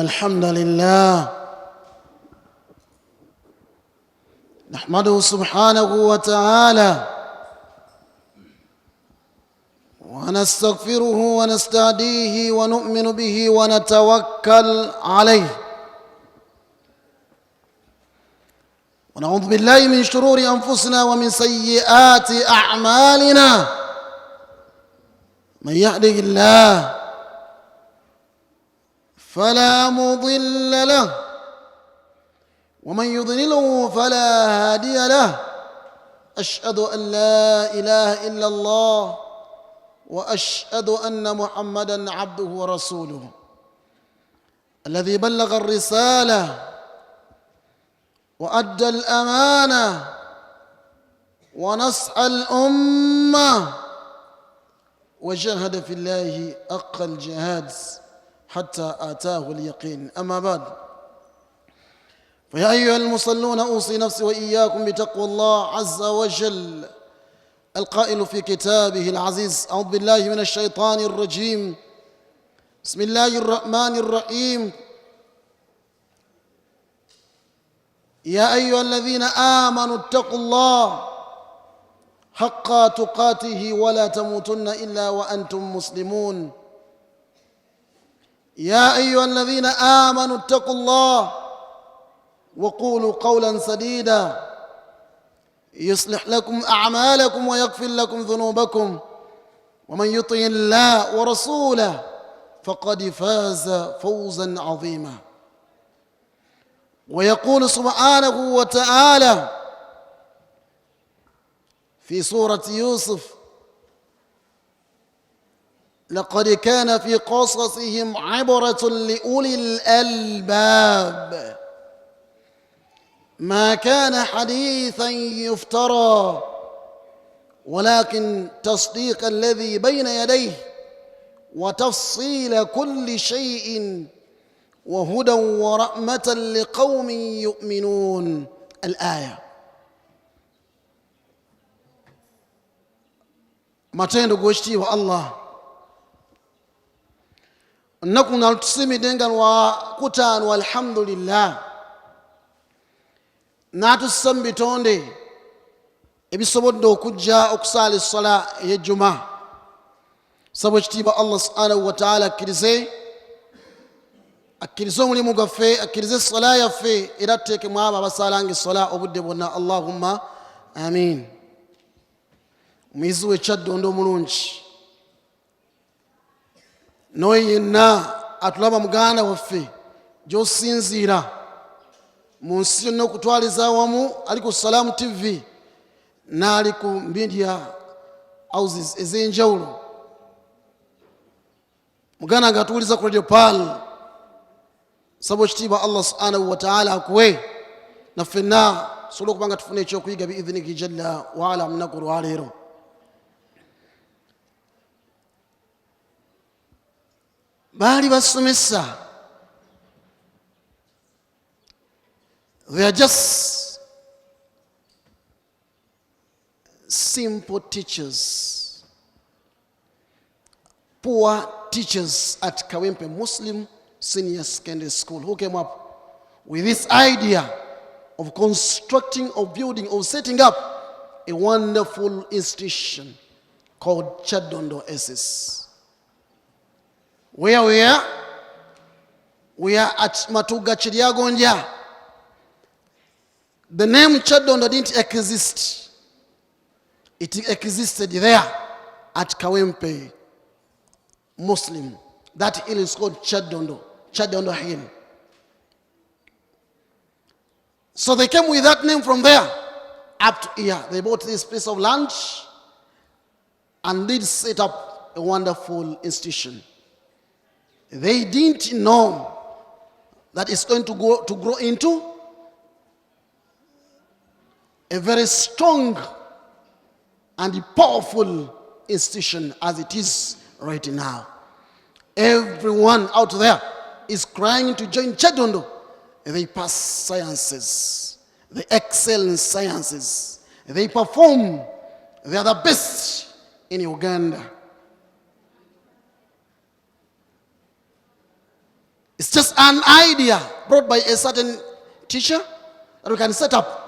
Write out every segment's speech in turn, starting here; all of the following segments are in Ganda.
الحمد لله نحمده سبحانه وتعالى ونستغفره ونستهديه ونؤمن به ونتوكل عليه ونعوذ بالله من شرور أنفسنا ومن سيئات أعمالنا من يهده الله فلا مضل له ومن يضلله فلا هادي له أشهد أن لا إله إلا الله وأشهد أن محمدًا عبده ورسوله الذي بلغ الرسالة وأدى الأمانة ونصح الأمة وجاهد في الله حق الجهاد حتى آتاه اليقين. أما بعد، فيا أيها المصلون أوصي نفسي وإياكم بتقوى الله عز وجل القائل في كتابه العزيز: أعوذ بالله من الشيطان الرجيم، بسم الله الرحمن الرحيم. يا أيها الذين آمنوا اتقوا الله حق تقاته ولا تموتن إلا وأنتم مسلمون. يا أيها الذين آمنوا اتقوا الله وقولوا قولا سديدا يصلح لكم أعمالكم ويغفر لكم ذنوبكم ومن يطع الله ورسوله فقد فاز فوزا عظيما. ويقول سبحانه وتعالى في سورة يوسف: لقد كان في قصصهم عبرة لأولي الألباب ما كان حديثا يفترى ولكن تصديق الذي بين يديه وتفصيل كل شيء وهدى ورحمة لقوم يؤمنون. الآية. matendo goshtiwa Allah nakuna tusimi dengan wa kutan walhamdulillah natusambi tonde ebisobodde okujja okusala essala ey'ejjuma sabo kitiibwa Allah subhanahu wa ta'ala akkirize omulimu gwaffe, akkirize essala yaffe era tuteekemu abo abasalanga essala obudde bwonna. Allahumma amin. Omuyizi w'ekyaddondo omulungi n'oyo yenna atulaba muganda waffe gy'osinziira mu nsi yonna okutwaliza awamu, ali ku Salaamu TV n'ali ku media houses ez'enjawulo, muganda nga atuwuliza ku Radio Pal, sabo kitiibwa Allah subhanahu wa ta'ala akuwe naffenna tusobole okuba nga tufuna ekyokuyiga biidhniki jalla wa ala mu lunaku lwaleero. Baali basomesa, they are just simple teachers, poor teachers at Kawempe Muslim Senior Secondary School who came up with this idea of constructing, of building, of setting up a wonderful institution called Kyaddondo SS. Where we are at Matuga Chiryagonja. The name Kyaddondo didn't exist. It existed there at Kawempe Muslim. That hill is called Kyaddondo Hill. So they came with that name from there up to here. They bought this piece of land and did set up a wonderful institution. They didn't know that it's going to grow into a very strong and powerful institution as it is right now. Everyone out there is crying to join Kyaddondo. They pass sciences, they excel in sciences, they perform, they are the best in Uganda. It's just an idea brought by a certain teacher that we can set up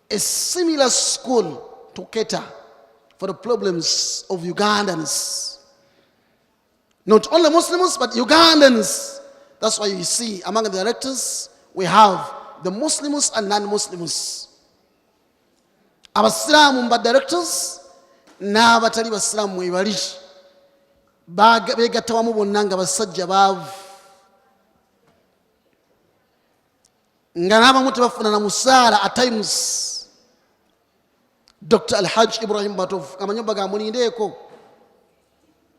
a similar school to cater for the problems of Ugandans. Not only Muslims, but Ugandans. That's why you see among the directors, we have the Muslims and non-Muslims. Abasilamu mba directors, n'abatali basilamu mwebali. Begatta wamu bonna nga basajja baavu. Nga n'abamu tebafunana musaala at times. Dr. Al-Hajj Ibrahim Batov, amanyumba ga mulindeeko.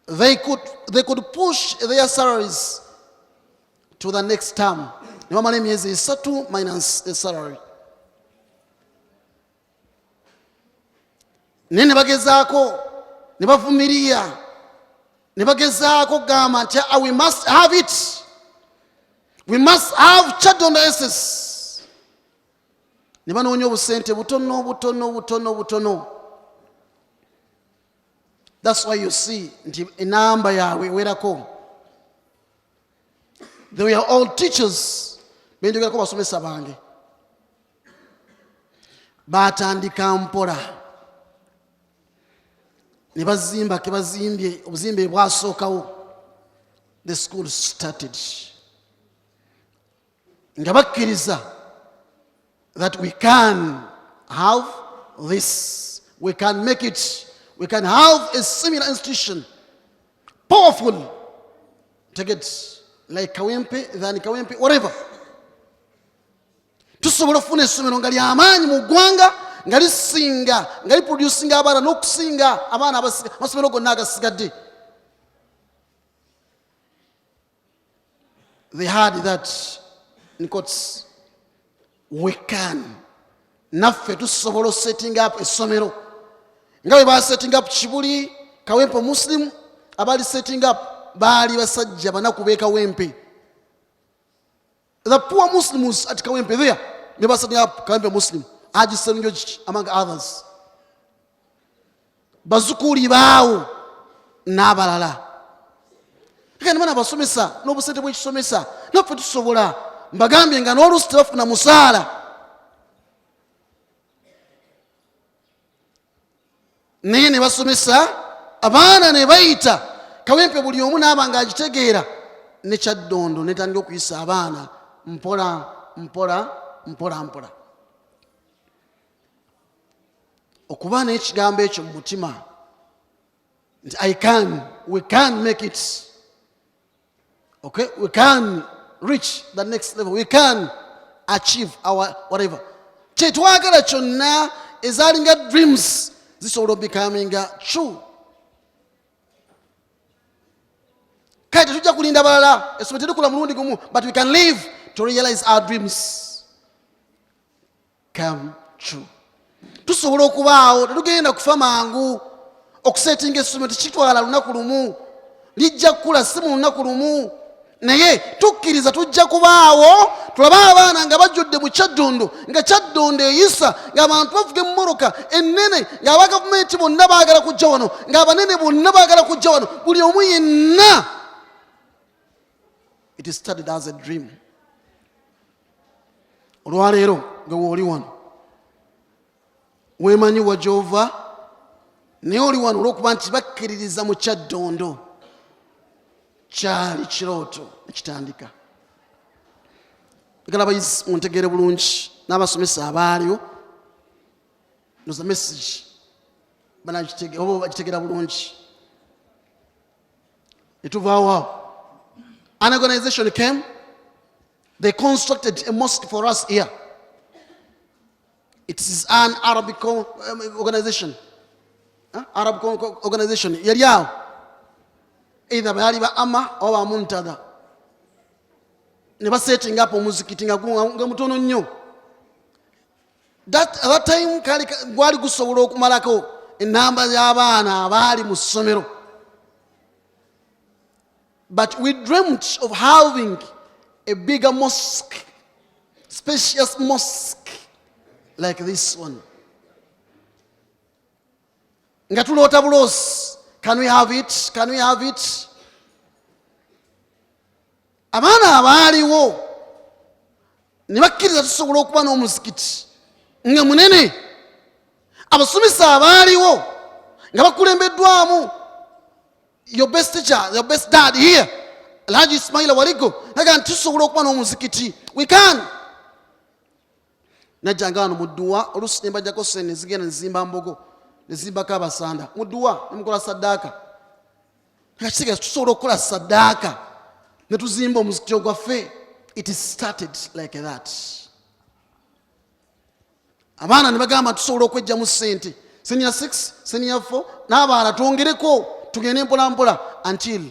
They could push their salaries to the next term. Ne bamala emyezi esatu minus the salary. Ne bagezaako, ne bavumirira, ne bagezaako gamba nti we must have it. We must have Chadonda SS. Ne banoonya obusente butono. That's why you see nti enamba yaabwe ewerako. They were all teachers. Benjogerako basomesa bange. Batandika mpola. Ne bazimba ke bazimbye obuzimbe bwasookawo. The school started. Nga bakkiriza that we can have this. We can make it. We can have a similar institution. Powerful. Take it like Kawempe, than Kawempe, whatever. Tusobola okufuna essomero nga ly'amaanyi mu ggwanga nga lisinga nga liproducinga abaana n'okusinga abaana amasomero gonna agasigadde. They had that in quotes. We can. Naffe tusobola setting up essomero. Nga bwe setting up Kibuli, Kawempe Muslim, abali setting up baali basajja banaku be Kawempe. The poor Muslims at Kawempe there, they were setting up Kawempe Muslim, Haji Serenjoji among others. Bazukuli baawo n'abalala. Kale bana basomesa n'obusente bw'ekisomesa naffe tusobola mbagambye nga n'oluusi tebafuna musaala. Naye ne basomesa abaana ne bayita Kawempe buli omu n'aba nga agitegeera ne Kyaddondo netandika okuyisa abaana mpola. Okuba n'ekigambo ekyo mu mutima nti we can make it. Okay, we can reach the next level. We can achieve our whatever. Kyetwagala kyonna ezalinga dreams zisobola becoming true. Kale tetujja kulinda balala essomero terikula mulundi gumu, but we can live to realize our dreams come true. Tusobola okubaawo, tetugenda kufa mangu. Okusetinga essomero tekitwala lunaku lumu, lijja kukula si mu lunaku lumu. Naye tukkiriza tujja kubaawo, tulabe abaana nga bajjudde mu Kyaddondo, nga Kyaddondo eyisa, ng'abantu bavuga emmoroka ennene, ng'aba gavumenti bonna baagala kujja wano, ng'abanene bonna baagala kujja wano, buli omu yenna. It is started as a dream. Olwaleero nga wooli wano weemanyi wajova, naye oli wano olw'okuba nti bakkiririza mu Kyaddondo. Kyali kirooto ekitandika. Njagala abayizi muntegeere bulungi n'abasomesa abaaliwo. Ndoza message bagitegeera bulungi. Netuvaawo awo. An organization came. They constructed a mosque for us here. It is an Arabic organization. Arab organization. Yali awo. Either baali ba ama oba muntada. Ne basetting up omuzikiti nga mutono nnyo. At that time gwali gusobola okumalako enamba y'abaana abaali mu ssomero. But we dreamt of having a bigger mosque, spacious mosque like this one. Nga tuloota buloosi. Can we have it? Can we have it? abaana abaaliwo ne bakkiriza tusobola okuba n'omuzikiti nga munene, abasomesa abaaliwo nga bakulembeddwamu your best teacher, your best dad here, Alhaji Ismaila Waligo, naga nti tusobola okuba n'omuzikiti. We can. Najjanga wano mu dduwa oluusi ne mbajjako sente ne zigenda ne zimba mbogo ne zimbako abasanda mu dduwa ne mukola saddaaka. Nakitegeeza tusobola okukola saddaaka ne tuzimba omuzikiti ogwaffe. It is started like that. Abaana ne bagamba tusobola okwejjamu ssente, senior 6, senior 4 n'abaala twongereko tugende mpola mpola until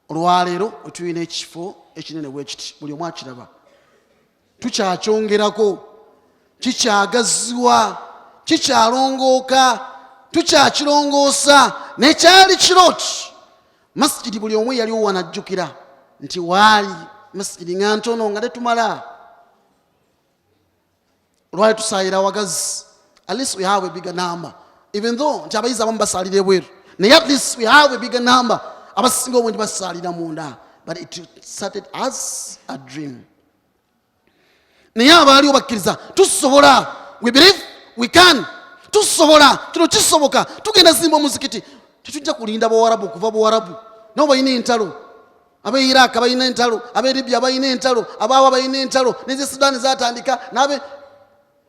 olwaleero wetulina ekifo ekinene bwe kiti buli omu akiraba. Tukyakyongerako, kikyagaziwa, kikyalongooka, tukyakirongoosa nekyali kiroti. Masjidi buli omu yaliwo wanajjukira nti waali masjidi nga ntono nga tetumala. Lwali tusaayira wagazi. At least we have a bigger number. Even though nti abayizi abamu basaalira ebweru, naye at least we have a bigger number. Abasinga obungi basaalira munda. But it started as a dream. Naye abaaliwo bakkiriza tusobola. We believe we can. Tusobola. Kino kisoboka. Tugenda zimba omuzikiti. Tetujja kulinda Bawarabu kuva Bawarabu. Nabo balina entalo. Abe Iraq balina entalo. Abe Libya balina entalo. Abawa balina entalo. Neze Sudan zatandika. Nabe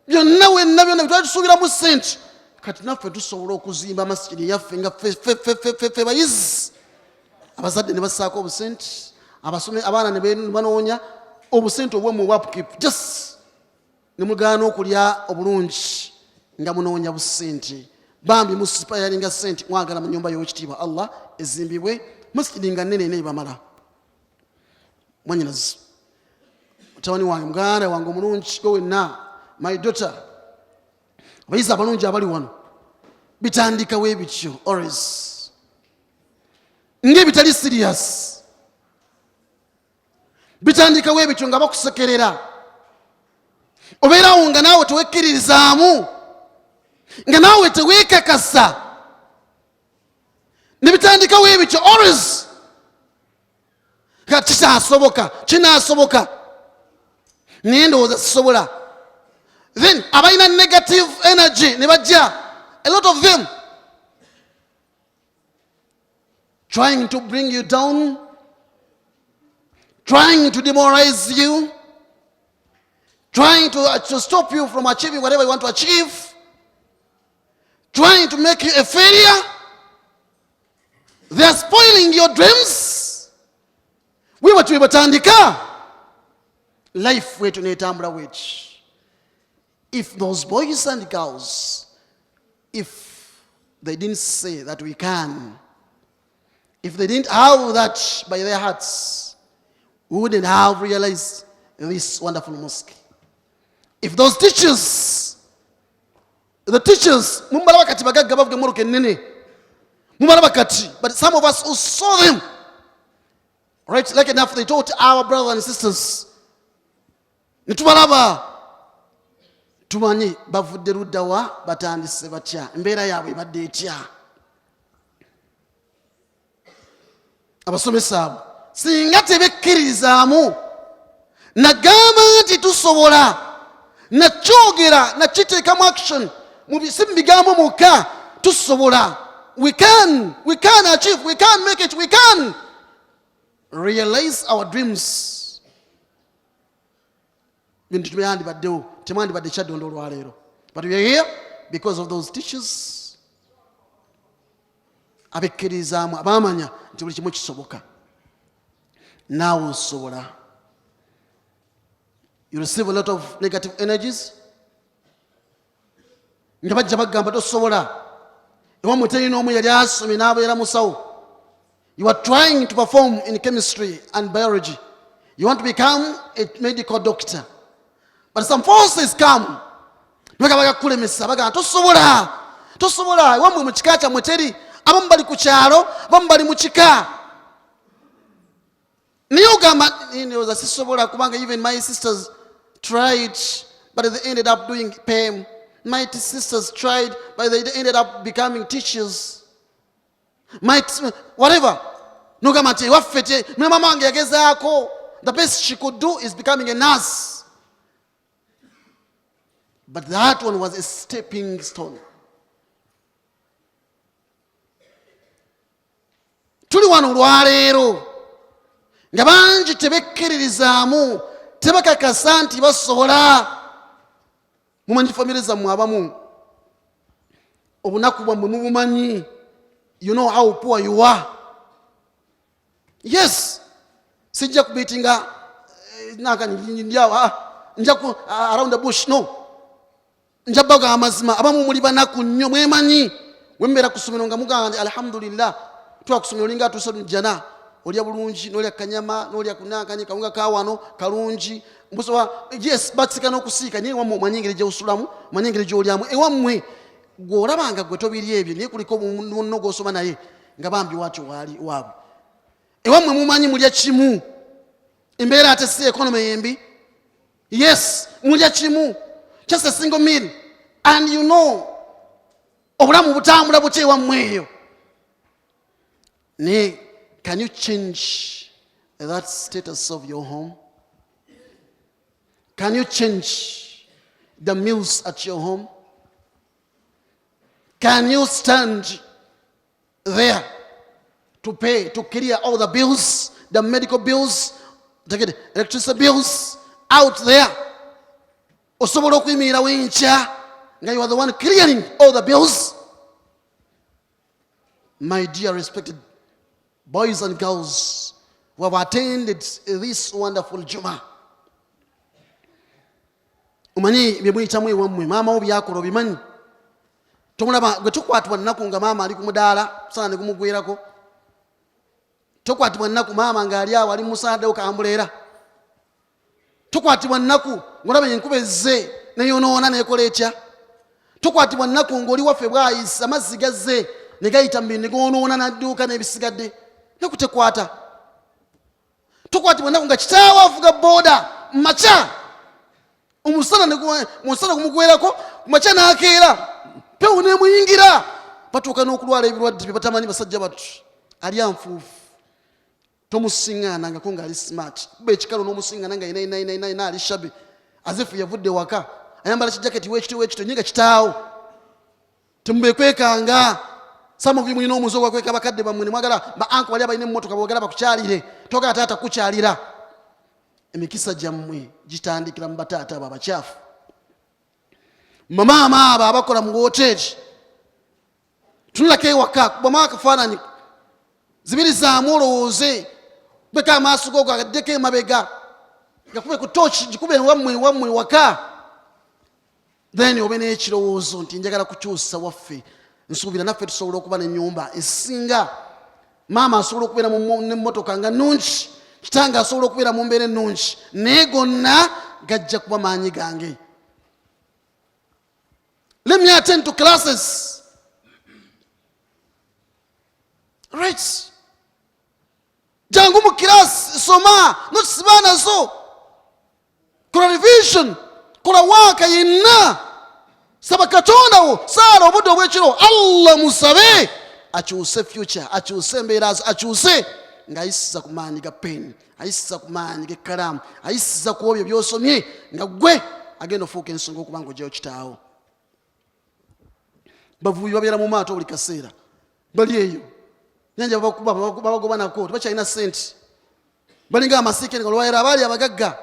byonna wenna byonna bitwatusuubiramu ssente. Kati naffe tusobola okuzimba masjidi yaffe nga ffe bayizi. Abazadde ne bassaako obusente. Abasome abaana ne banoonya obusente obw'emu obwapukipu. Just ne mugaana okulya obulungi nga munoonya busente. Bambi musipayalinga ssente mwagala mu nnyumba y'owekitiibwa Allah ezimbibwe masjidi nga nnene nebamala. Mwanyinazi mutabani wange muganda wange omulungi gwe wenna, my daughter, abayizi abalungi abali wano bitandika we bityo always ng'ebitali serious. Bitandika we bityo nga bakusekerera. Obeerawo nga naawe tewekkiririzaamu, nga naawe teweekakasa. Ne bitandika we bityo always. Kati kinaasoboka. Naye ndowooza sisobola. Then abalina negative energy ne bajja, a lot of them trying to bring you down, trying to demoralize you, trying to stop you from achieving whatever you want to achieve, trying to make you a failure. They are spoiling your dreams. We were to batandika life wetu netambula which. If those boys and girls, if they didn't say that we can, if they didn't have that by their hearts, we wouldn't have realized this wonderful mosque. If those teachers, mumbalaba kati bagagga bavuga emmoroka ennene, mumbalaba kati, but some of us who saw them, right, like enough they taught our brothers and sisters, nitubalaba tumanyi bavudde ludda wa batandise batya, embeera yaabwe ebadde etya. Abasomesa abo singa tebekkirizaamu, nagamba nti tusobola, nakyogera nakiteekamu action, si mu bigambo mukka, tusobola. We can achieve, we can make it, we can realize our dreams. Bintu byandibaddewo, temwandibadde kyaddondo olwaleero. But we are here because of those teachers abekkirizaamu, abaamanya nti buli kimu kisoboka. Naawe osobola. You receive a lot of negative energies. Nga bajja bagamba tosobola. Ewammwe terina omu yali asomye n'abeera musawo. You are trying to perform in chemistry and biology. You want to become a medical doctor. But some forces come. Bagakulemesa bagamba tosobola. Ewammwe mu kika kyammwe teri. Abamu bali ku kyalo, abamu bali mu kika. Naye ogamba ndowooza sisobola kubanga even my sisters tried but they ended up doing PEM. My sisters tried but they ended up becoming teachers. Whatever. Nogamba nti ewaffe mama wange yagezaako the best she could do is becoming a nurse. But that one was a stepping stone. Tuli wano olwaleero nga bangi tebekkirizaamu tebakakasa nti basobola. Mumanyi famire zammwe abamu obunaku bwammwe mubumanyi. You know how poor you are. Yes, sijja kubitinga njaku around the bush. No, njabaga amazima. Abamu muli banaku nnyo mwemanyi. Wembera kusomero nga mugamba alhamdulillah twakusomero linga tusonu jana olya bulungi nolya kanyama nolya kunakanye kawunga kawano kalungi mbusowa. Yes, batsika n'okusiika naye wamwe manyingire gye usulamu manyingire gye olyamu ewamwe gw'olabanga gwe tobiri ebyo naye kuliko munno gw'osoma naye nga bambi watyo waali waabwe. Ewamwe mumanyi mulya kimu embeera ate si economy yembi. Yes, mulya kimu just a single meal and you know obulamu butambula butya ewamwe eyo. Naye can you change that status of your home? Can you change the meals at your home? Can you stand there to pay, to clear all the bills, the medical bills, the electricity bills out there? Osobola okuyimirira wenkya nga you are the one clearing all the bills? My dear respected boys and girls who have attended this wonderful Juma, umanyi bye muyitamu ewammwe maama wo byakola obimanyi. Tomulaba gwe tukwatibwa nnaku nga maama ali ku mudaala sana ne kumugwirako. Tukwatibwa nnaku maama ng'ali awo ali musaaddewo kambuleera. Tukwatibwa nnaku ng'olaba enkuba ezze neyonoona neekola etya. Tukwatibwa nnaku ng'oli waffe bw'ayisa amazzi gazze ne gayita mu bintu ne goonoona n'adduuka n'ebisigadde ne kutekwata. Tukwatibwa nnaku nga kitaawo avuga booda mu makya omusana kumugwerako mu makya n'akeera pewo neemuyingira batuuka n'okulwala ebirwadde bye batamanyi basajja batu. Ali anfuufu tomusiŋŋaanangako ng'ali smart kuba ekikalo n'omusiŋŋaana nga ina ali shabi azifu yavudde waka ayambala kijaketi wekito nye nga kitaawo. Temubekwekanga. Some of you mulina omuze ogwakweka bakadde bammwe ne mwagala ba anko bali abalina emmotoka boogala bakukyalire togala taata kukyalira. Emikisa gyammwe gitandikira mu bataata abo abakyafu. Mamaama abo abakola mu woteeri tunulako ewaka kubamu akafaananyi zibiri zaamu olowooze beka amaaso go gagaddeko emabega gakube ku tooki gikube wammwe waka. Then obe n'ekirowoozo nti njagala kukyusa waffe. Nsuubira naffe tusobola okuba n'ennyumba esinga. Maama asobola okubeera n'emmotoka nga nnungi, kitange asobola okubeera mu mbeera ennungi, naye gonna gajja kuba maanyi gange. Let me attend to classes. Right. Jangu mu class soma notisiba nazo. Kola revision. Kola waka yenna. Saba Katonda wo saala obudde obw'ekiro Allah musabe akyuse future, akyuse embeera zo, akyuse ng'ayisiza ku maanyi ga pen, ayisiza ku maanyi g'ekkalaamu, ayisiza ku ebyo by'osomye nga gwe agenda ofuuka ensonga okuba ng'ogyayo kitaawo. Bavubi babeera mu maato buli kaseera bali eyo nyanja babagoba nako tebakyalina ssente balinga amasiike nga olwayira abaali abagagga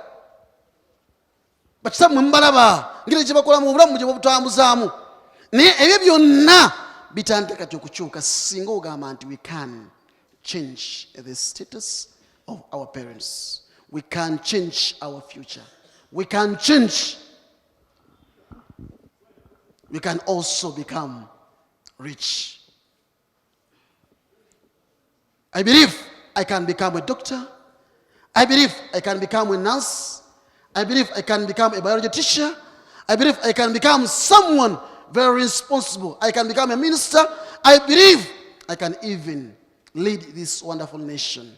bakitammwe mubalaba ngeri gye bakola mu bulamu gye babutambuzaamu. Naye ebyo byonna bitandika kati okukyuka singa ogamba nti we can change the status of our parents, we can change our future, we can change, we can also become rich. I believe I can become a doctor. I believe I can become a nurse. I believe I can become a biology teacher. I believe I can become someone very responsible. I can become a minister. I believe I can even lead this wonderful nation.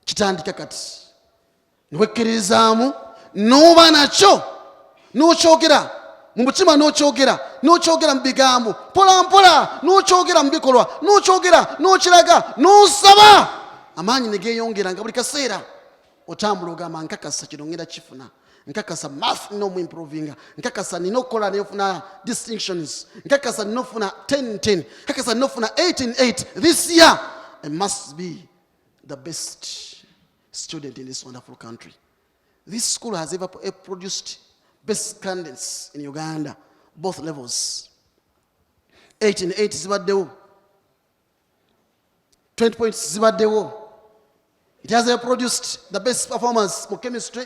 Kitandika kati. Nwekirizaamu n'oba nakyo n'okyogera mu mutima, n'okyogera mu bigambo mpola mpola, n'okyogera mu bikolwa, n'okyogera n'okiraga, n'osaba amaanyi ne geeyongera nga buli kaseera otambula ogamba nkakasa kino ngenda kifuna, nkakasa math nina omuimprovinga, nkakasa nina okukola nefuna distinctions, nkakasa nina ofuna 10-10, nkakasa nina ofuna 8-8. This year I must be the best student in this wonderful country. This school has ever produced best candidates in Uganda, both levels. 8-8 zibaddewo, 20 points zibaddewo. It has ever produced the best performance mu chemistry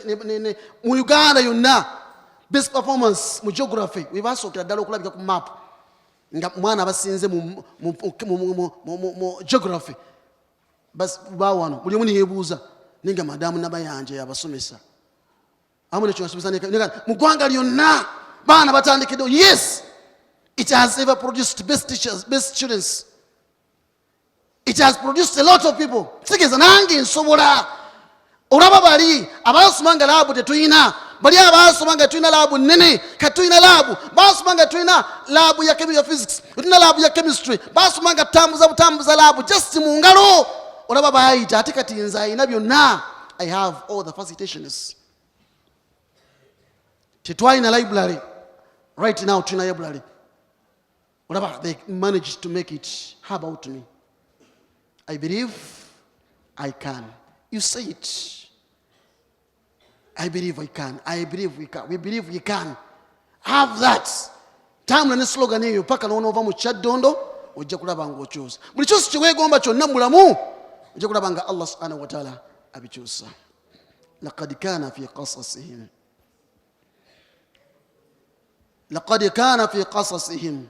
mu Uganda yonna, best performance mu geography. Webasookera ddala okulabika ku map nga mwana basinze mu geography. Bas bawano buli omu yeebuuza ninga madamu nabayanje yabasomesa amune kyo asomesa mu ggwanga lyonna baana batandikidde. Yes, it has ever produced best teachers, best students. It has produced a lot of people. Sigeza nange nsobola. Olaba bali abasomanga laabu tetuyina, bali abasomanga tuyina laabu nnene, katuyina laabu basomanga tuyina laabu ya physics, tuyina laabu ya chemistry, basomanga butambuza laabu just mu ngalo. Olaba bayita ate kati nze ayina byonna. I have all the facilitations. Tetwalina library. Right now tuyina library. Olaba they managed to make it. How about me? I believe I can. You say it. I believe I can. I believe we can. We believe we can. Have that. Time na slogan eyo paka n'onova mu Kyaddondo ojja kulaba ng'okyusa. Buli kyose kye weegomba kyonna mulamu ojja kulaba nga Allah subhanahu wa ta'ala abikyusa. Laqad kana fi qasasihim. Laqad kana fi qasasihim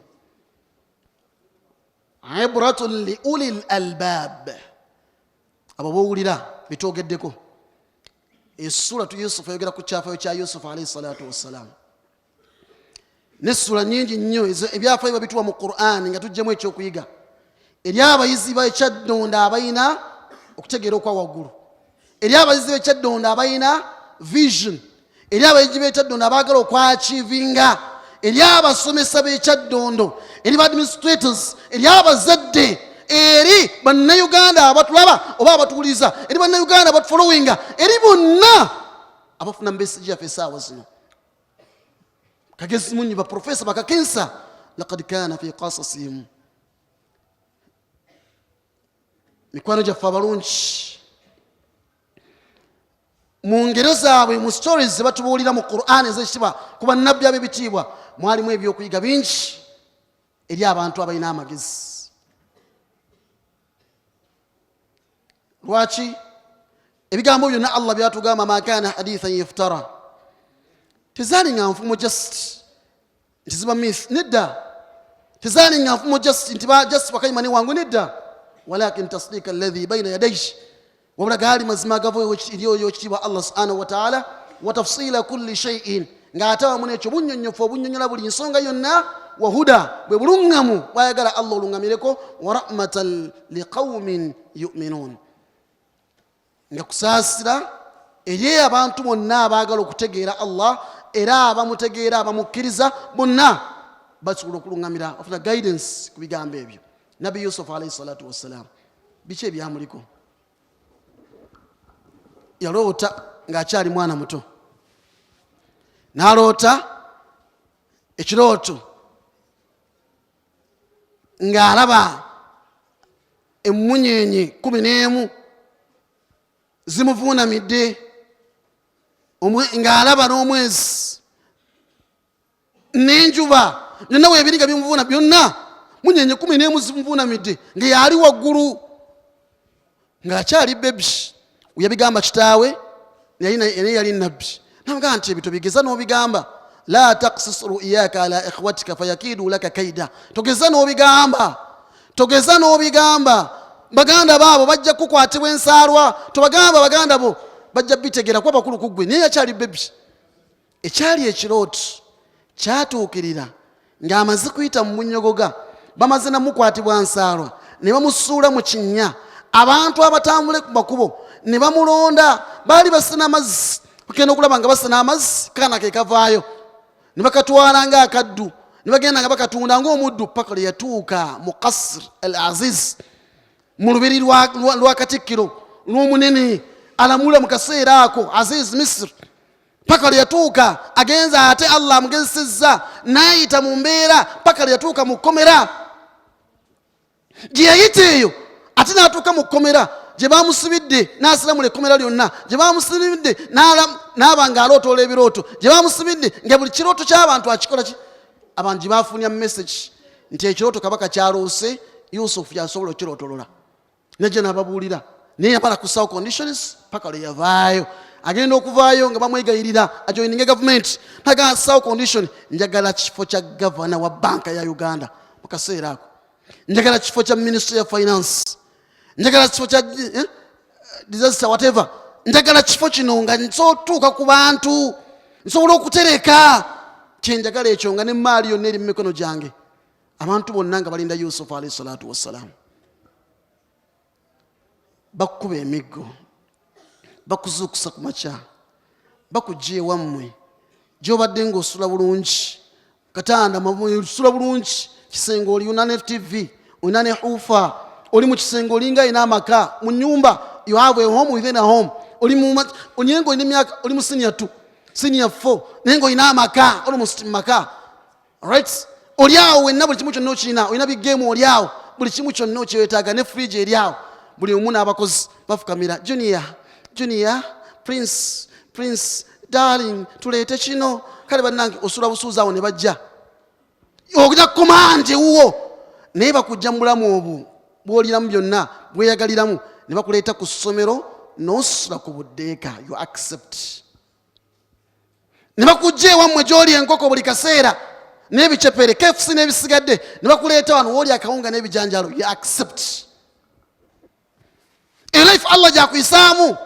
ibratun li ulil albab. Abo bowulira bitogeddeko. Suratu Yusuf ayogera ku kyafaayo kya Yusuf alayhi salatu wassalam. Ne sura nyingi nnyo ebyafaayo babituwa mu Qur'an nga tujjemu ekyokuyiga. Eri abayizi b'Ekyaddondo abayina okutegeera okwa waggulu. Eri abayizi b'Ekyaddondo abayina vision. Eri abayizi b'Ekyaddondo abaagala okwachivinga. Eri abasomesa b'Ekyaddondo, eri administrators, eri abazadde, eri bannayuganda abatulaba oba abatuwuliza, eri bannayuganda abatufollowinga, eri bonna abafuna message yaffe essaawa zino. Kagezi munyi ba professor bakakensa. Laqad kana fi qasasihim. Mikwano gyaffe abalungi mu ngero zaabwe mu stories zebatubuulira mu Qur'an ez'ekitiibwa ku bannabbi ab'ebitiibwa mwalimu ebyokuyiga bingi eri abantu abalina amagezi. Lwaki? Ebigambo byonna Allah byatugamba ma kana hadithan yuftara. Tezalinga nfumo just nti ziba myth. Nedda. Tezalinga nfumo just nti ba just bakayimani wangu. Nedda. Walakin tasdika alladhi bayna yadayhi. Wabula gaali mazima agavo eri ekitiibwa Allah subhanahu wa ta'ala wa tafsila kulli shay'in. Ng'atawa mu nekyo bunnyonnyofu obunnyonnyola buli nsonga yonna wa huda bwe bulungamu bwayagala Allah olungamireko wa rahmatan liqaumin yu'minun. Nga kusaasira eri abantu bonna abaagala okutegeera Allah era abamutegeera abamukkiriza bonna basobola okulungamira ofuna guidance ku bigambo ebyo. Nabi Yusuf alayhi salatu wassalam biki ebyamuliko? Yaloota ng'akyali mwana muto. N'aloota ekirooto ng'alaba emmunyeenye 11 zimuvuunamidde, ng'alaba n'omwezi n'enjuba byonna weebiri bimuvuuna byonna munyeenye 11 zimuvuunamidde nga yali waggulu ng'akyali bebi. Yabigamba kitaawe yali nabbi. Namugamba nti ebyo tobigeza n'obigamba. La taqsis ru'yaka ala ikhwatika fayakidu laka kaida. Togeza n'obigamba. Togeza n'obigamba. Baganda baabo bajja kukwatibwa ensaalwa. Tobagamba baganda bo bajja bitegera kwa bakulu kugwe. Naye yakyali bebi. Ekyali ekirooto kyatuukirira ng'amaze kuyita mu munyogoga. Bamaze namukwatibwa nsaalwa ne bamusuula mu kinnya. Abantu abatambule ku makubo ne bamulonda baali basena amazzi. Okenda okulaba nga basena amazzi kaana ke kavaayo ne bakatwala ng'akaddu ne bagenda nga bakatunda ng'omuddu paka lye yatuuka mu Qasr al Aziz mu lubiri lwa Katikkiro n'omunene alamula mu kaseera ako Aziz Misri paka lyatuuka agenza ate Allah amugezesezza n'ayita mu mbeera paka lyatuuka mu kkomera gye yayita eyo ate n'atuuka mu kkomera gye bamusibidde n'asiramula ekkomera lyonna gye bamusibidde n'aba ng'alootoola ebirooto gye bamusibidde nga buli kirooto ky'abantu akikola ki abantu gye bafunya message nti ekirooto kabaka kyaloose Yusufu yasobola okirootolola nejja n'ababuulira naye yamala kusawo conditions paka lwe yavaayo agenda okuvaayo nga bamwegayirira ajoininge gavumenti naga sawo condition njagala kifo kya gavana wa banka ya Uganda mu kaseera ako njagala kifo kya ministry ya finance njagala kifo kya disaster whatever njagala kifo kino nga nsotuuka ku bantu nsobola okutereka kyenjagala ekyo nga n'emmaali yonna eri mu mikono gyange abantu bonna nga balinda Yusufu alayhi salatu wassalam bakuba emiggo bakuzuukusa ku makya bakujja ewammwe gy'obadde ng'osula bulungi katanda osula bulungi kisenge oli olina ne TV olina ne hufa oli mu kisenge olinga alina amaka mu nnyumba you have a home within a home oli nga olina emyaka oli mu senior 2 senior 4 naye nga olina amaka almost maka right oli awo wenna buli kimu kyonna okirina olina bigeemu oli awo buli kimu kyonna okyewetaaga ne fridge eri awo buli omu n'abakozi bafukamira Junior, Prince, darling, tuleete kino kale bannange osula busuuzi awo ne bajja ogenda komande wuwo naye bakujja mu bulamu obwo bw'oliramu byonna bweyagaliramu ne bakuleeta ku ssomero n'osula ku buddeeka you accept ne bakujja ewammwe gy'oli enkoko buli kaseera n'ebicepere KFC n'ebisigadde ne bakuleeta wano w'oli akawunga n'ebijanjalo you accept life Allah gyakuyisaamu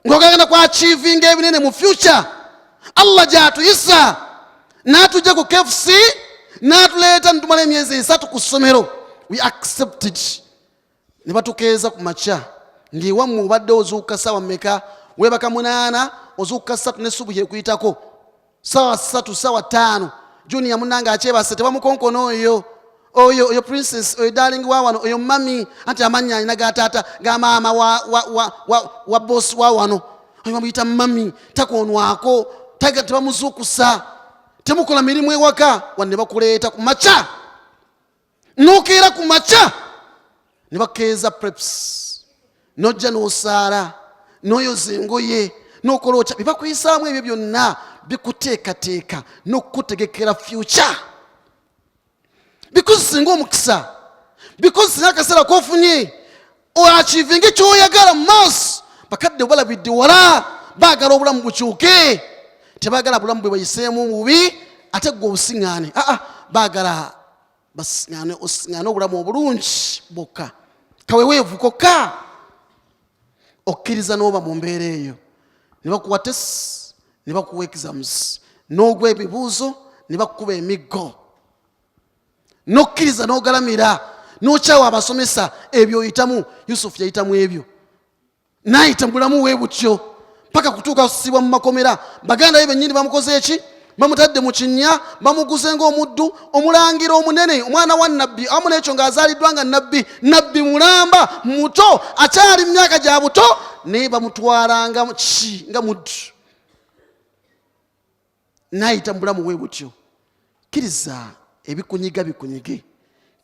ng'ogenda ku achieving ebinene mu future Allah gyatuyisa n'atujja ku KFC n'atuleeta nitumala emyezi 3 ku ssomero we accepted ne batukeeza ku makya ng'ewammwe obadde ozuukuka ssaawa mmeka weebaka 8 ozuukuka 3 n'essubuhi ekuyitako ssaawa 3 ssaawa 5 Junior munnange akyebase tebamukonkona oyo princess oyo darling wa wano oyo mami anti amanya alina ga taata ga maama wa boss wa wano oyo bamuyita mami takonwako tebamuzuukusa temukola mirimu ewaka wanne bakuleeta ku makya nokeera ku makya ne bakeeza preps nojja n'osaala n'oyoza engoye n'okola otya bibakuyisaamu ebyo byonna bikuteekateeka n'okutegekera future because singa omukisa because singa akaseera kofunye oachivinga kyoyagala mas bakadde balabidde wala baagala obulamu bukyuke tebaagala bulamu bwe bayiseemu bubi ate gwe obusiŋŋaane baagala basiŋŋaane obulamu obulungi bokka kaweweevu kokka okkiriza n'oba mu mbeera eyo ne bakuwa test ne bakuwa exams n'ogwa ebibuuzo ne bakuba emiggo nokkiriza n'ogalamira n'okyawa abasomesa ebyo oyitamu Yusufu yayitamu ebyo n'ayita mu bulamu bwe butyo paka kutuuka kusibwa mu makomera baganda be bennyini bamukoze eki bamutadde mu kinnya bamuguze ng'omuddu omulangira omunene omwana wa nabbi amu n'ekyo ng'azaaliddwa nga nabbi mulamba muto akyali mu myaka gya buto naye bamutwalanga nga muddu n'ayita mu bulamu bwe butyo kkiriza ebikunyiga bikunyige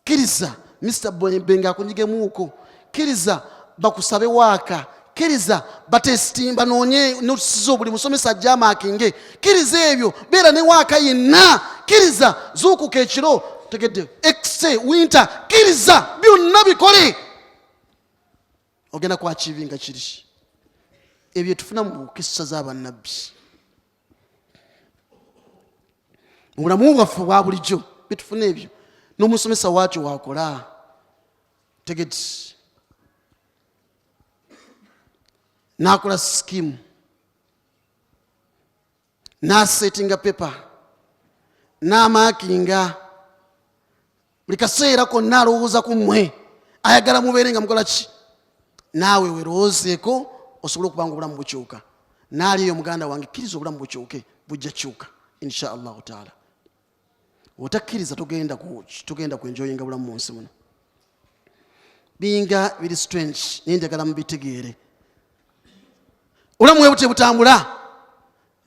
kkiriza Mr. Benga akunyigemuuko kkiriza bakusabe waaka kkiriza batesitimba noonye notusiza buli musomesa ajja amaakinge kkiriza ebyo beera ne waaka yenna kkiriza zuukuka ekiro tegedde exe winter kkiriza byonna bikole ogenda ku achievinga kiri ebyo tufuna mu kisa z'abannabbi mu bulamu bwaffe bwa bulijjo bitufuna ebyo n'omusomesa waakyo wakola tegeti n'akola skimu n'asetinga pepa n'amaakinga buli kaseera konna alowooza ku mmwe ayagala mubeere nga mukola ki naawe werowoozeeko osobole okubanga obulamu bukyuka n'aliyo muganda wange kkiriza obulamu bukyuke bujja kyuka insha allahu taala otakkiriza tugenda kwenjoyinga bulamu mu nsi muno binga biri strange naye njagala mubitegeere olamu ebute butambula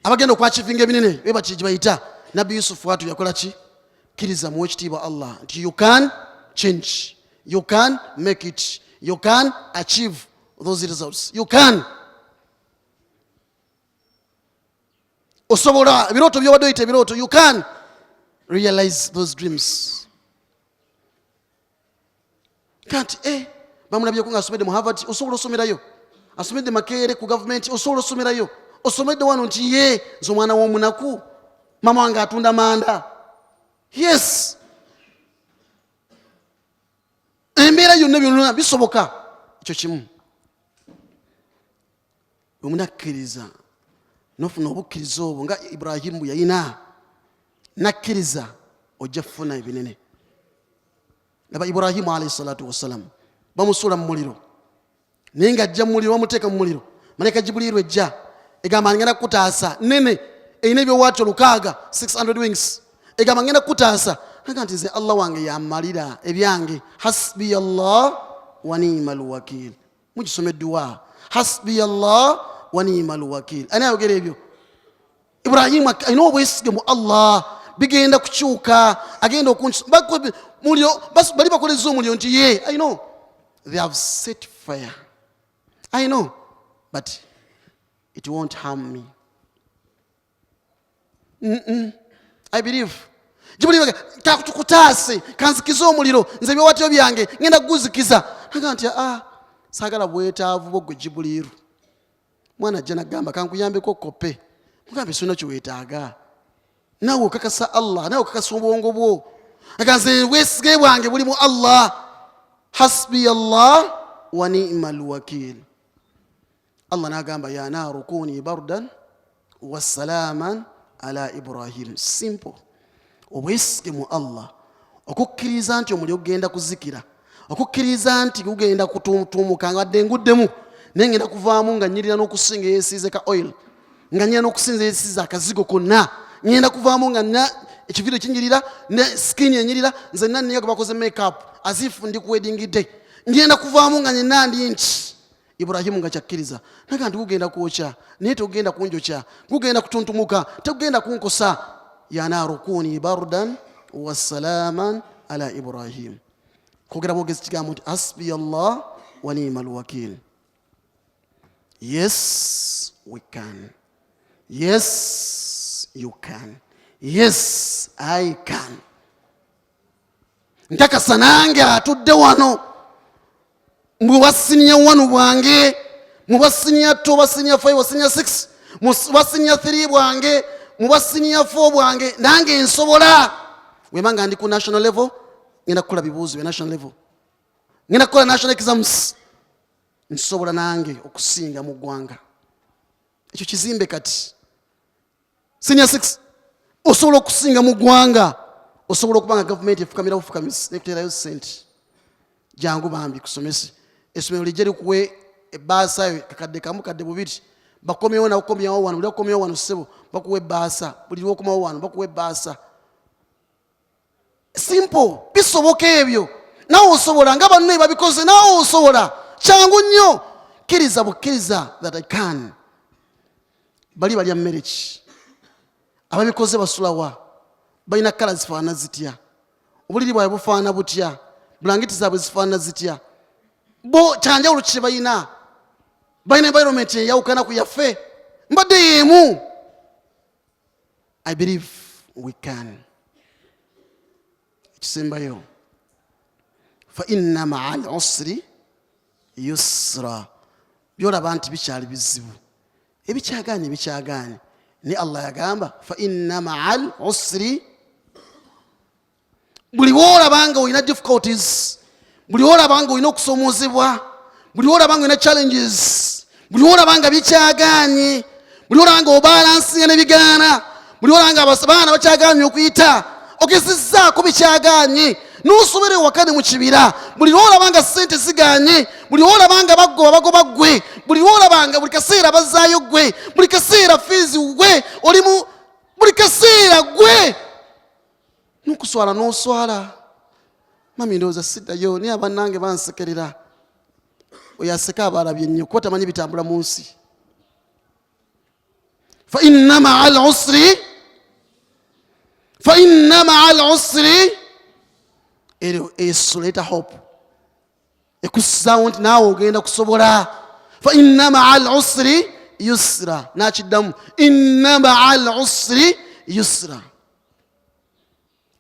abagenda okwachivinga ebinene beba kijibayita Nabi Yusuf watu yakola ki kiriza mu ekitiibwa Allah nti you can change, you can make it, you can achieve those results, you can. Osobola biroto byowadde oyita biroto, you can realize those dreams. Can't bamulabyeko nga asomedde mu Harvard, osobola osomerayo, asomedde Makerere ku government, osobola osomerayo, osomedde wano nti ye nze omwana w'omunaku mama wange atunda manda. Yes, embeera yonna byonna bisoboka. Ekyo kimu omunakkiriza nofuna obukkiriza obwo nga Ibrahimu bwe yalina, nakkiriza ojja kufuna ebinene. Laba Ibrahimu alayhi salatu wassalam bamusuula mu muliro, naye nga ajja mu muliro bamuteeka mu muliro, malaika Jibuliiru ejja egamba ngenda kutaasa nene eyina ebyowaatyo 600 wings, egamba ngenda kutaasa naga nti nze Allah wange yamalira ebyange. Hasbi Allah wa ni'mal wakil. Mujisome dua hasbi Allah wa ni'mal wakil. Ani ayogera ebyo? Ibrahimu alina obwesige mu Allah, bigenda kukyuka, agenda mulyo bali bakoleza omulyo nti ye I know they have set fire, I know, but it won't harm me. I believe. Jibuliiru takutaase kanzikiza omuliro nze byowatyo byange ngenda kuguzikiza. Naga nti saagala bwetaavu bwo gwe Jibuliiru. Mwana ajja nagamba kankuyambeko koppe. Mugambe sina kiweetaaga. Naawe okakasa Allah, naawe okakasa obwongo bwo. Naga nze bwesige bwange buli mu Allah. Hasbi Allah wa ni'mal wakil. Allah nagamba ya naaru kuni bardan wa salaman ala Ibrahim. Simple. Obwesige mu Allah, okukkiriza nti omuliro gugenda kuzikira, okukkiriza nti gugenda kutuumuka nga wadde nguddemu naye ngenda kuvaamu nga nyirira n'okusinga yeesiize ka oil, nga nyirira n'okusinga yeesiize akazigo konna, ngenda kuvaamu nga nina ekiviiro kinyirira ne skin enyirira, nze nina niyo bakoze makeup azifu ndi ku wedding day, ngenda kuvaamu nga nina ndi nti. Ibrahimu nga kyakkiriza naga nti gugenda kwokya naye tegugenda kunjokya, gugenda kutuntumuka tegugenda kunkosa. Ya naaru kuni bardan wa salaman ala Ibrahim. Kogera bogezi kigambo nti hasbi Allah wa ni'mal wakil. Yes, we can. Yes, you can. Yes, I can. Nkakasa nange atudde wano mu bwasiniya 1 bwange, mu bwasiniya 2, bwasiniya 5, bwasiniya 6, mu bwasiniya 3 bwange, mu bwasiniya 4 bwange, nange nsobola. Wemanga ndi ku national level ngenda kukola bibuuzo bya national level, ngenda kukola national exams, nsobola nange okusinga mu ggwanga. Ekyo kizimbe kati senior 6 osobola okusinga mu ggwanga, osobola okubanga government efukamira bufukamisi nekuterayo sente. Jangu bambi kusomesa essomero lijja likuwe ebbaasa yo kakadde kamu kadde bubiri, bakomyewo na okomyawo wano, buli okomyawo wano ssebo bakuwa ebbaasa, buli lwokomawo wano bakuwa ebbaasa. Simple, bisoboka ebyo. Naawe osobola nga banne babikoze, naawe osobola. Kyangu nnyo. Kkiriza bukkiriza that I can. Bali balya mmere ki? Ababikoze basulawa, balina kala zifaana zitya, obuliri bwabwe bufaana butya, bulangiti zaabwe zifaana zitya, bo kyanjawulo kye balina. Balina environment eyawukana ku yaffe, mbadde yeemu. I believe we can. Ekisembayo fa inna ma'al usri yusra. Byolaba nti bikyali bizibu, ebikyagaanye ne Allah yagamba fa inna ma'al usri. Buli wolabanga olina difficulties, buli wolabanga olina okusomoozebwa, buli wolabanga olina challenges, buli wolabanga bikyagaanye, buli wolabanga obalansinga ne bigaana, buli wolabanga abaana bakyagaanye okuyita, ogezezzaako bikyagaanye, n'osobera ewakane mu kibira, buli lwolabanga ssente zigaanye, buli lwolabanga bagoba ggwe, buli lwolabanga buli kaseera bazzaayo ggwe, buli kaseera fiizi ggwe olimu, buli kaseera ggwe n'okuswala n'oswala. Mami ndowooza siddayo naye abannange bansekerera. Oyo aseka abalabye nnyo kuba tamanyi bitambula mu nsi. فإن مع العسر esuleta hope ekusound naawe ogenda kusobola. فإن مع العسر يسرا nakiddamu إن مع العسر يسرا.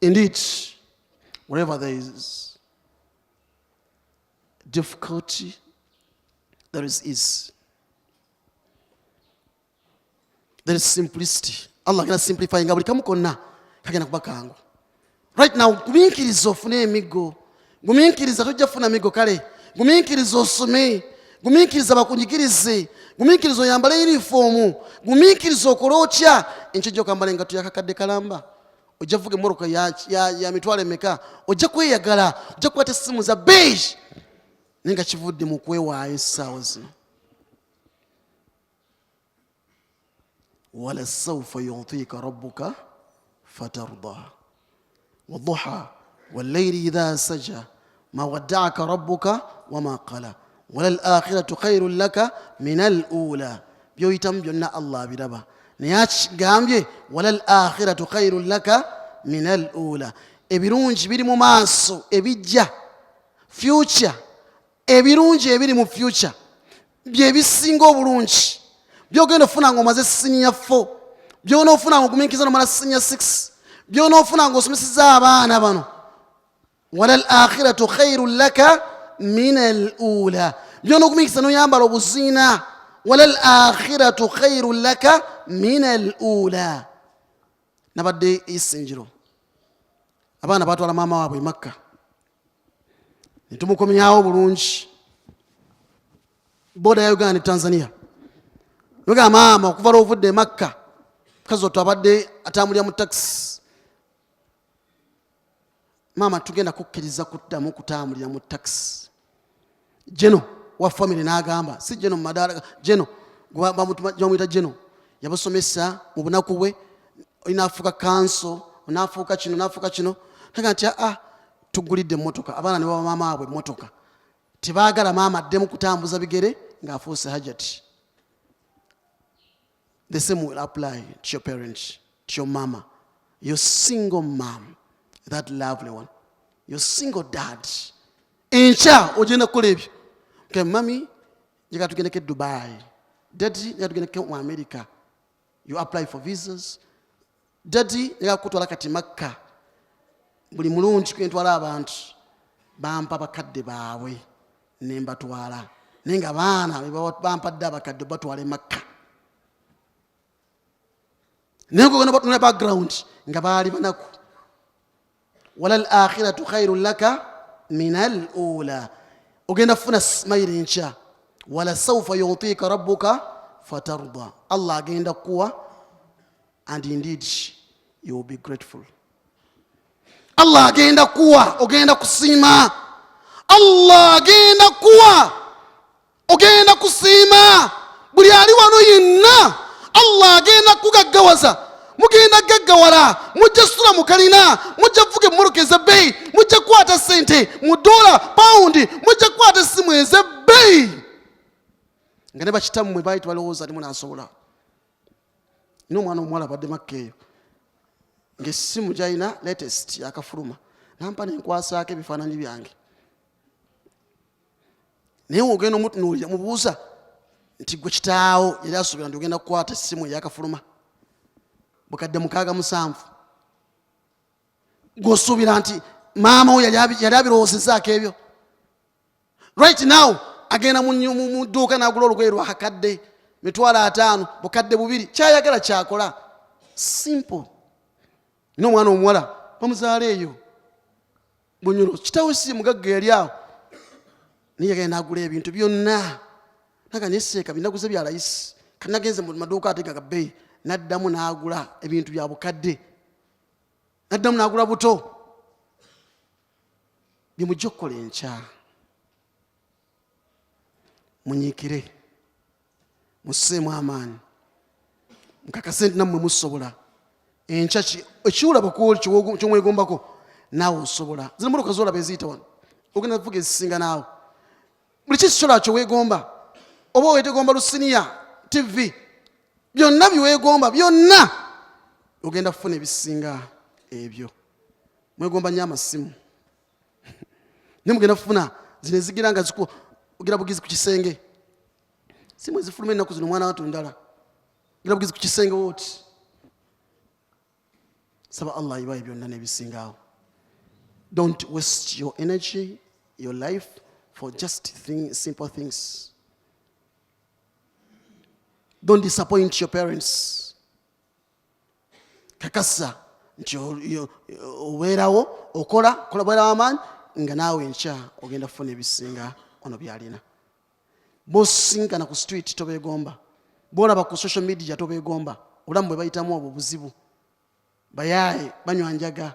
Indeed, wherever there is difficulty, there is ease. There is simplicity. Allah agenda simplify nga buli kamu konna kagenda kuba kangu. Right now, gumiikiriza ofune emigo. Gumiikiriza tojja kufuna migo kale. Gumiikiriza osome. Gumiikiriza bakunyigirize. Gumiikiriza oyambale uniform. Gumiikiriza okole otya. Enkyo kambale engatto yakakadde kalamba. Ojja vuga emmoroka ya mitwalo emeka. Ojja kweyagala. Ojja kukwata essimu za beige. Nenga kivudde mu kwewaayo essaawa zino. وَلَسَوْفَ يُعْطِيكَ رَبُّكَ فَتَرْضَى وَالضُّحَى وَاللَّيْلِ إِذَا سَجَى مَا وَدَّعَكَ رَبُّكَ وَمَا قَلَى وَلَلْآخِرَةُ خَيْرٌ لَكَ مِنَ الْأُولَى. Byoyitamu byonna Allah abiraba. Naye akigambye وَلَلْآخِرَةُ خَيْرٌ لَكَ مِنَ الْأُولَى. Ebirungi biri mu maaso ebijja future. Ebirungi ebiri mu future bye bisinga obulungi. Byogenda ofuna ng'omaze senior 4, byona ofuna ng'ogumiikiriza n'omala senior 6, byona ofuna ng'osomesezza abaana bano. Walal akhiratu khairun laka min al-ula. Byona ogumiikiriza n'oyambala obuziina. Walal akhiratu khairun laka min al-ula. Nabadde isinjiro, abaana batwala maama waabwe Makka, ne tumukomyawo bulungi boda ya Uganda ne Tanzania. Yoga maama okuva lw'ovudde Makka, mukazi wattu abadde atambulira mu taxi. Maama tugenda kukkiriza kuddamu kutambulira mu taxi. Jeno wa family n'agamba, si Jeno Madara, Jeno bamuyita Jeno, yabasomesa mu bunaku bwe, inaafuuka kanso, onaafuuka kino, onaafuuka kino. Taga nti tugulidde emmotoka, abaana ne baba maama waabwe emmotoka. Tebaagala maama addemu kutambuza bigere ng'afuuse hajati. The same will apply to your parents, to your mama, your single mom, that lovely one, your single dad. Encha ogenda kukola ebyo. Okay, mami, njagala tugendeko Dubai. Daddy, njagala tugendeko mu America. You apply for visas. Daddy, njagala kutwala kati Makka. Buli mulungi kwentwala abantu bampa bakadde baabwe ne mbatwala. Nenga baana bampadde abakadde batwala Makka. Nengo gonna batuna background nga baali banaku. Walal akhiratu khairun laka min al-ula. Ogenda funa smile ncha. Wala sawfa yu'tika rabbuka fatarda. Allah agenda kuwa, and indeed you will be grateful. Allah agenda kuwa, ogenda kusiima. Allah agenda kuwa, ogenda kusiima. Buli ali wano yenna Allah agenda kugaggawaza. Mugenda gaggawala, mujja sula mukalina, mujja vuga emmoroka ez'ebbeeyi, mujja kukwata ssente mu dola, paundi, mujja kukwata essimu ez'ebbeeyi. Nga ne bakitammwe baali balowooza ali munaasobola. Nina omwana omuwala abadde Makka eyo, ng'essimu gy'alina latest yakafuluma, nampa nenkwasaako ebifaananyi byange. Naye ogenda omutunuulira mubuuza nti gwe kitaawo yali asuubira nti ogenda kukwata essimu eyakafuluma bukadde 67. Gw'osuubira nti maama we yali abirowoozezzaako ebyo. Right now agenda mu dduuka n'agula olugoye lwakakadde $5,000, bukadde 2, kyayagala kyakola. Simple. N'omwana omuwala bamuzaala eyo Bunyoro, kitaawe si mugagga yali awo, naye yagenda n'agula ebintu byonna. Naga neseeka binaguze bya layisi, kanagenze mu maduuka ate ga bbeeyi, n'addamu n'agula ebintu bya bukadde, n'addamu n'agula buto. Bimujja okukola enkya. Munyiikire, musseemu amaanyi, mukakase nti nammwe musobola. Enkya ekiwulaba kyomwegombako naawe osobola. Zino mmotoka z'olaba eziyita wano, ogenda kuvuga ezisinga naawe. Buli kisi kyolaba kyo weegomba. Oba weetegomba lusiniya TV, byonna biweegomba byonna ogenda kufuna ebisinga ebyo. Mwegomba nnyo amasimu ne mugenda kufuna zino ezigira nga ogira bugizi ku kisenge. Simu ezifuluma ennaku zino mwana watu ndala ogira bugizi ku kisenge wooti. Saba Allah ibaye byonna n'ebisingawo. Don't waste your energy, your life for just simple things. Don't disappoint your parents. Kakasa nti obeerawo okola bwera w'amaanyi nga naawe enkya ogenda kufuna ebisinga ono byalina. B'osinkana ku street tobeegomba, bw'olaba ku social media tobeegomba. Obulamu bwe bayitamu obwo buzibu. Bayaaye banywa njaga,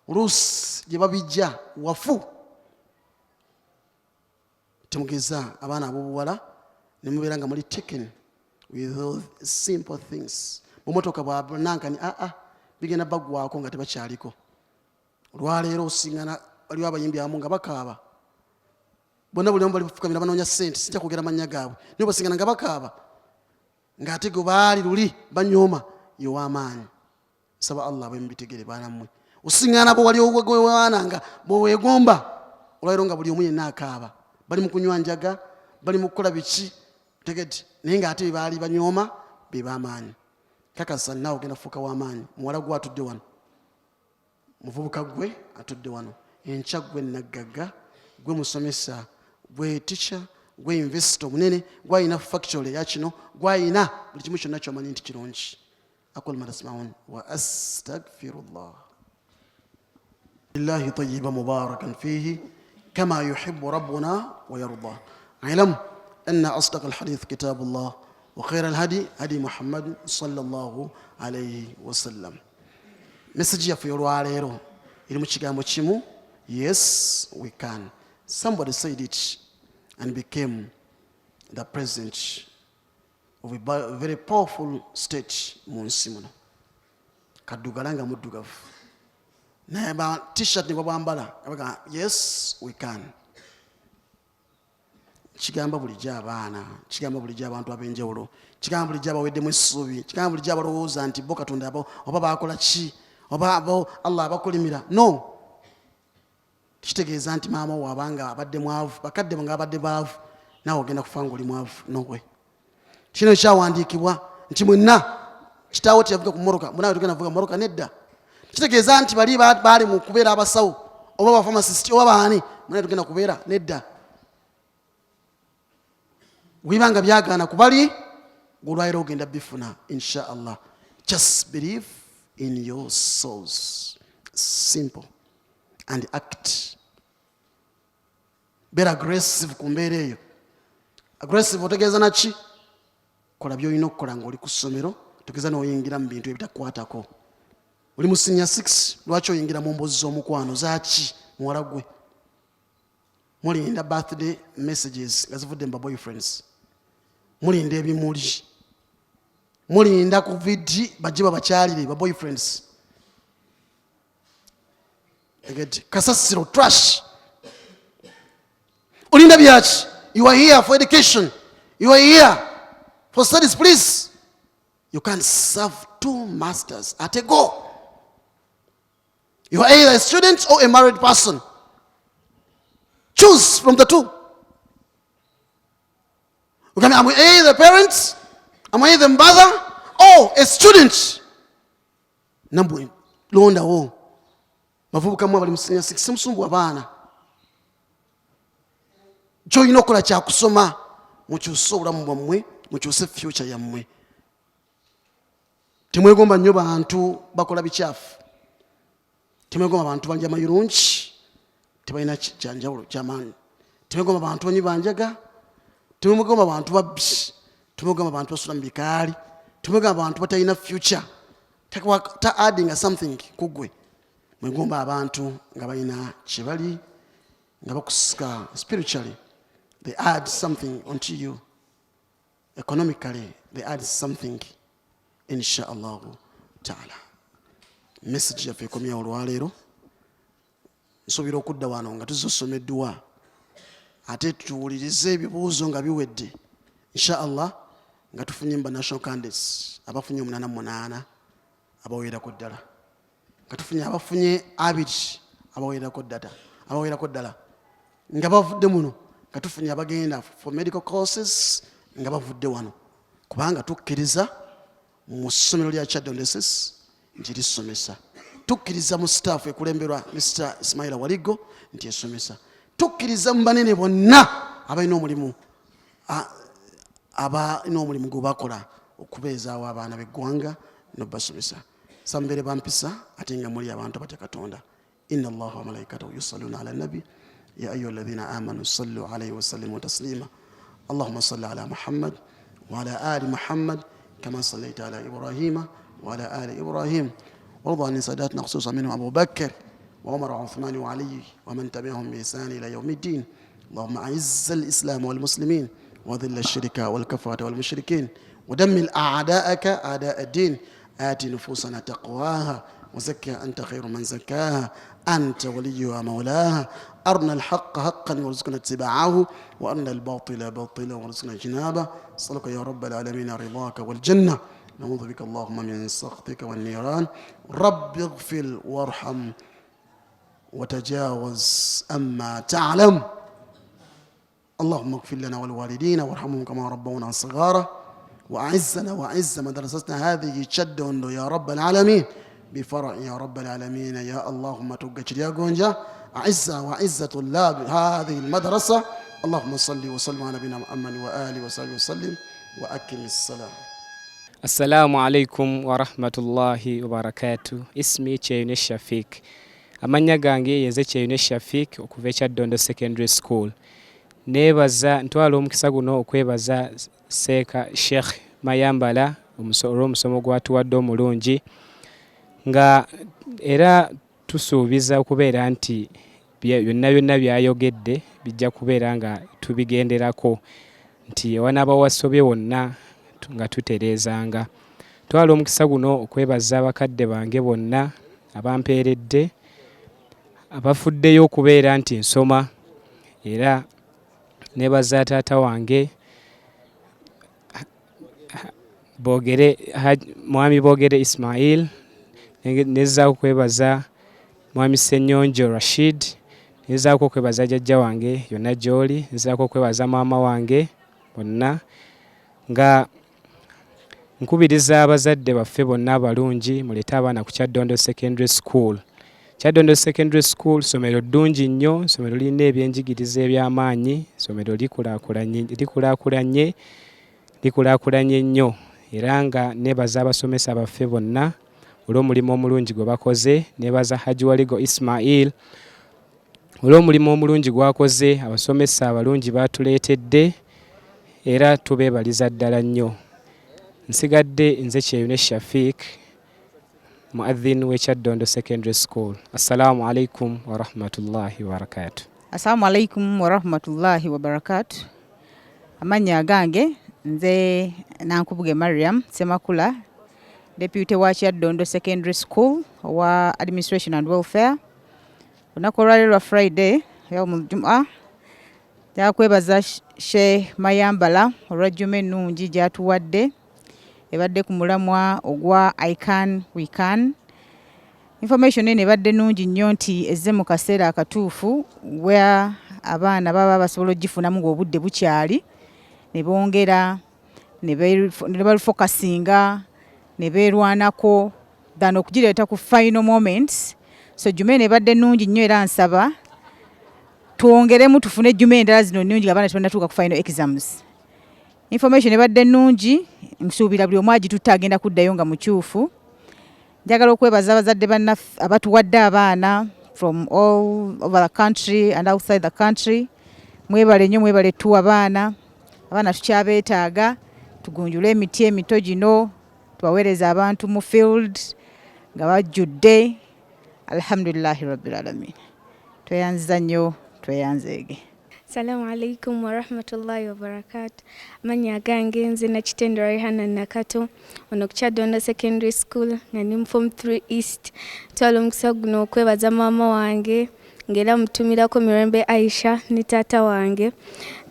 oluusi gye babijja wafu. Temugeza abaana ab'obuwala ne mubeera nga muli taken with those simple things. Mumotoka bw'abanankani bigenda baggwako nga tebakyaliko. Olwaleero osingana waliwo abayimbi abamu nga bakaaba. Bonna buli omu bali bufukamira banoonya ssente, sijja kwogera mannya gaabwe. Naye basingana nga bakaaba ng'ate gwe baali luli banyooma y'ow'amaanyi. Saba Allah bwe mubitegere baana mmwe. Osingana bo wali ogwewaana nga bw'oweegomba. Olwaleero nga buli omu yenna akaaba. Bali mu kunywa njaga, bali mu kukola biki, tegedde. Naye ng'ate be baali banyooma be b'amaanyi. Kakasa naawe ogenda kufuuka w'amaanyi. Muwala gwe atudde wano, muvubuka gwe atudde wano, enkya gwe naggagga, gwe musomesa, gwe teacher, gwe investor munene, gwe ayina factory ya kino, gwe ayina buli kimu kyonna ky'omanyi nti kirungi. أقول ما تسمعون وأستغفر الله. لله طيبا مباركا فيه كما يحب ربنا ويرضى. اعلم أن أصدق الحديث كتاب الله وخير الهدي هدي محمد صلى الله عليه وسلم. Message for your walero iri mu kigambo kimu, yes we can. Somebody said it and became the president of a very powerful state mu nsi muno. Kaddugala nga muddugavu naye ba t-shirt ne babwambala abaga yes we can. Kigamba bulijjo abaana, kigamba bulijjo abantu ab'enjawulo, kigamba bulijjo abaweddemu essuubi, kigamba bulijjo abalowooza nti bo Katonda abo oba baakola ki oba abo Allah abakolimira. No, kitegeeza nti maama wo abanga abadde mwavu, bakadde nga abadde baavu, naawe ogenda kufa ng'oli mwavu. Nowe kino kyawandiikibwa nti mwenna kitaawo teyavuga ku mmoroka, munaawe tugenda kuvuga mmoroka. Nedda. Kitegeeza nti bali baali mu kubeera abasawo oba bapharmacist oba baani, munaawe tugenda kubeera. Nedda. Wibanga byagaana ku bali olwaleero ogenda bifuna insha Allah. Just believe in your souls. Simple. And act. Be aggressive ku mbeera eyo. Aggressive otegeeza naki? Kola by'olina okukola ng'oli ku ssomero, togeza n'oyingira mu bintu ebitakukwatako. Oli mu senior 6, lwaki oyingira mu mboozi z'omukwano zaaki muwala gwe? Mulinda birthday messages nga zivudde mu boyfriends, mulinda ebimuli, mulinda ku vidi bajje babakyalire ba boyfriends. Kasasiro trash. Olinda byaki? You are here for education, you are here for studies. Please, you can't serve two masters at a go. You are either a student or a married person. Choose from the two. Okay, I'm either a parent, I'm either a mother, or a student. Nambu londa wo. Bavubuka mwa bali musinya 6 musumbu abaana. Jo inokola kya kusoma mukyusa obulamu bwammwe, mukyuse future yammwe. Temwegomba nnyo bantu bakola bikyafu. Temwegomba bantu banja mayirungi tebalina kyanjawulo kyamaanyi. Temwegomba bantu banyi banjaga. Temwegomba bantu babbi. Temwegomba bantu basula mu bikaali. Temwegomba bantu batalina future. Ta adding something kugwe. Mwegomba abantu nga balina kye bali nga bakusika spiritually. They add something onto you. Economically, they add something. Inshallah ta'ala. Message yaffe ekomya olwaleero. Nsuubira okudda wano nga tuzosomeddwa ate tuwulirize ebibuuzo nga biwedde. Inshallah nga tufunye mba national candidates abafunye 88 abawerako ddala nga tufunye abafunye 2 abawerako ddala nga bavudde muno nga tufunye abagenda for medical courses nga bavudde wano kubanga tukkiriza mu ssomero lya Kyadondeses nti lisomesa tukkiriza mu staff ekulemberwa Mr. Ismaila Waligo nti esomesa tukkiriza mu banene bonna abalina omulimu gwe bakola okubeezaawo abaana b'eggwanga n'obasomesa sambere bampisa ate nga muli abantu batya Katonda inna Allaha wa malaikatahu yusalluna ala nabi ya ayyuha alladhina amanu sallu alayhi wa sallimu taslima Allahumma salli ala Muhammad wa ala ali Muhammad kama sallaita ala Ibrahima wa ala ali Ibrahim وارض عن ساداتنا خصوصا منهم أبو بكر وعمر وعثمان وعلي ومن تبعهم بإحسان إلى يوم الدين اللهم أعز الإسلام والمسلمين وذل الشرك والكفرة والمشركين ودمر أعداءك أعداء الدين آت نفوسنا تقواها وزكها أنت خير من زكاها أنت وليها مولاها أرنا الحق حقا وارزقنا اتباعه وأرنا الباطل باطلا وارزقنا اجتنابه صلك يا رب العالمين رضاك والجنة نعوذ بك اللهم من سخطك والنيران رب اغفر وارحم وتجاوز أما تعلم اللهم اغفر لنا والوالدين وارحمهم كما ربونا صغارا وأعزنا وأعز مدرستنا هذه تشدون يا رب العالمين بفرع يا رب العالمين يا اللهم توقج يا جونجا أعز وأعز طلاب هذه المدرسة اللهم صل وسلم على نبينا محمد وآله وصحبه وسلم وأكرم السلام. Assalamu alaikum wa rahmatullahi wa barakatuh. Ismi Kyeyune Shafiq. Amanya gange yenze Kyeyune Shafiq okuva Kyaddondo Secondary School. Nebaza ntwala omukisa guno okwebaza Seeka Sheikh Mayambala omusomo gwatuwadde omulungi nga era tusuubiza okubeera nti byonna byayogedde bijja kubeera nga tubigenderako nti ewanaba wasobye wonna nga tutereezanga. Twala omukisa guno okwebaza abakadde bange bonna abampeeredde abafuddeyo okubeera nti nsoma era nebaza taata wange Mwami Boogere Ismail nezaako kwebaza Mwami Ssenyonjo Rashid nezaako okwebaza jjajja wange yonna gy'oli nezaako okwebaza maama wange bonna nga nkubiriza abazadde baffe bonna abalungi mulete abaana ku Kyaddondo Secondary School. Kyaddondo Secondary School somero ddungi nnyo, somero lirina ebyenjigiriza eby'amaanyi, somero likulaakulanye nnyo era nga nebaza abasomesa baffe bonna olw'omulimu omulungi gwe bakoze. Nebaza Haji Waligo Ismail olw'omulimu omulungi gwakoze, abasomesa abalungi batuleetedde era tubeebaliza ddala nnyo. Nsigadde nze Kyeyune Shafiq muadhin we Kyaddondo Secondary School. Assalamu alaikum wa rahmatullahi wa barakatuh. Assalamu alaikum wa rahmatullahi wa barakatuh. Amanya gange nze Nankubuge Mariam Semakula, Deputy wa Kyaddondo Secondary School wa Administration and Welfare. Olunaku olwaleero Friday yawmul Jum'a jakwebaza Sheikh Mayambala olw'ajjuma ennungi gyatuwadde ebadde ku mulamwa ogwa I Can We Can. Information eno ebadde nnungi nnyo nti ezze mu kaseera akatuufu where abaana baba basobola ogifunamu ng'obudde bukyali ne bongera ne balufokasinga ne beerwanako than okugireeta ku final moments. So juma eno ebadde nnungi nnyo era nsaba twongeremu tufune juma endala zino nnungi abaana tebannatuuka ku final exams. Information ebadde nnungi, nsuubira buli omu agitutte agenda kuddayo nga mukyufu. Njagala okwebaza abazadde bannaffe abatuwadde abaana from all over the country and outside the country. Mwebale nnyo, mwebale tuwa abaana tukyabeetaaga, tugunjule emiti emito gino tubaweereza abantu mu field nga bajjudde. Alhamdulillahi rabbil alamin. Tweyanziza nnyo, tweyanzeege. Assalamu alaikum wa rahmatullahi wa barakatuh. Amanya gange nze Nakitendo Rayhana Nakato ono ku Kyaddondo Secondary School nga ndi Form 3 East. Twala omukisa guno okwebaza maama wange ng'era mutumirako Mirembe Aisha ne taata wange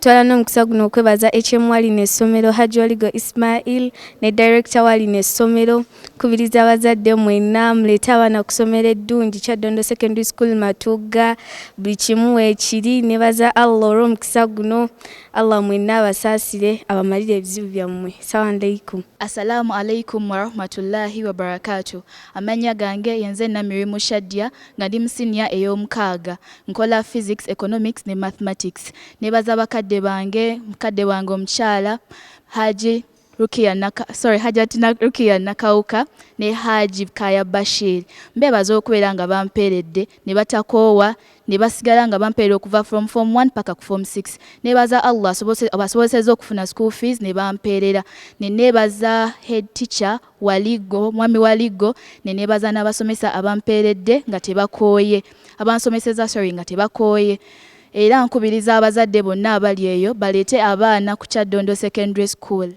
twala n'omukisa guno okwebaza HM walino essomero Hajji Waligo Ismail ne director walino essomero kubiriza abazadde mwenna muleete abaana ku ssomero eddungi Kyaddondo Secondary School Matuga buli kimu ekiri nebaza Allah olw'omukisa guno Allah mwenna abasaasire abamalire ebizibu byammwe. Assalamu alaikum. Assalamu alaikum wa rahmatullahi wa barakatuh. Amanya gange yenze Namirimu Shadia nga ndi musinia ey'omukaaga nkola physics, economics ne mathematics. Nebaza bakadde bange mukadde wange omukyala Haji Hajatina Rukia Nakauka ne Haji Kaya Bashir. Mbebaza okubeera nga bampeeredde ne batakoowa ne basigala nga bampeera okuva from form 1 paka ku form 6. Nebaza Allah abasobozesezza okufuna school fees ne bampeerera. Ne nebaza head teacher Waligo, mwami Waligo, ne nebaza n'abasomesa abampeeredde nga tebakooye. Abansomeseza nga tebakooye. Era nkubiriza abazadde bonna abali eyo baleete abaana ku Kyaddondo Secondary School.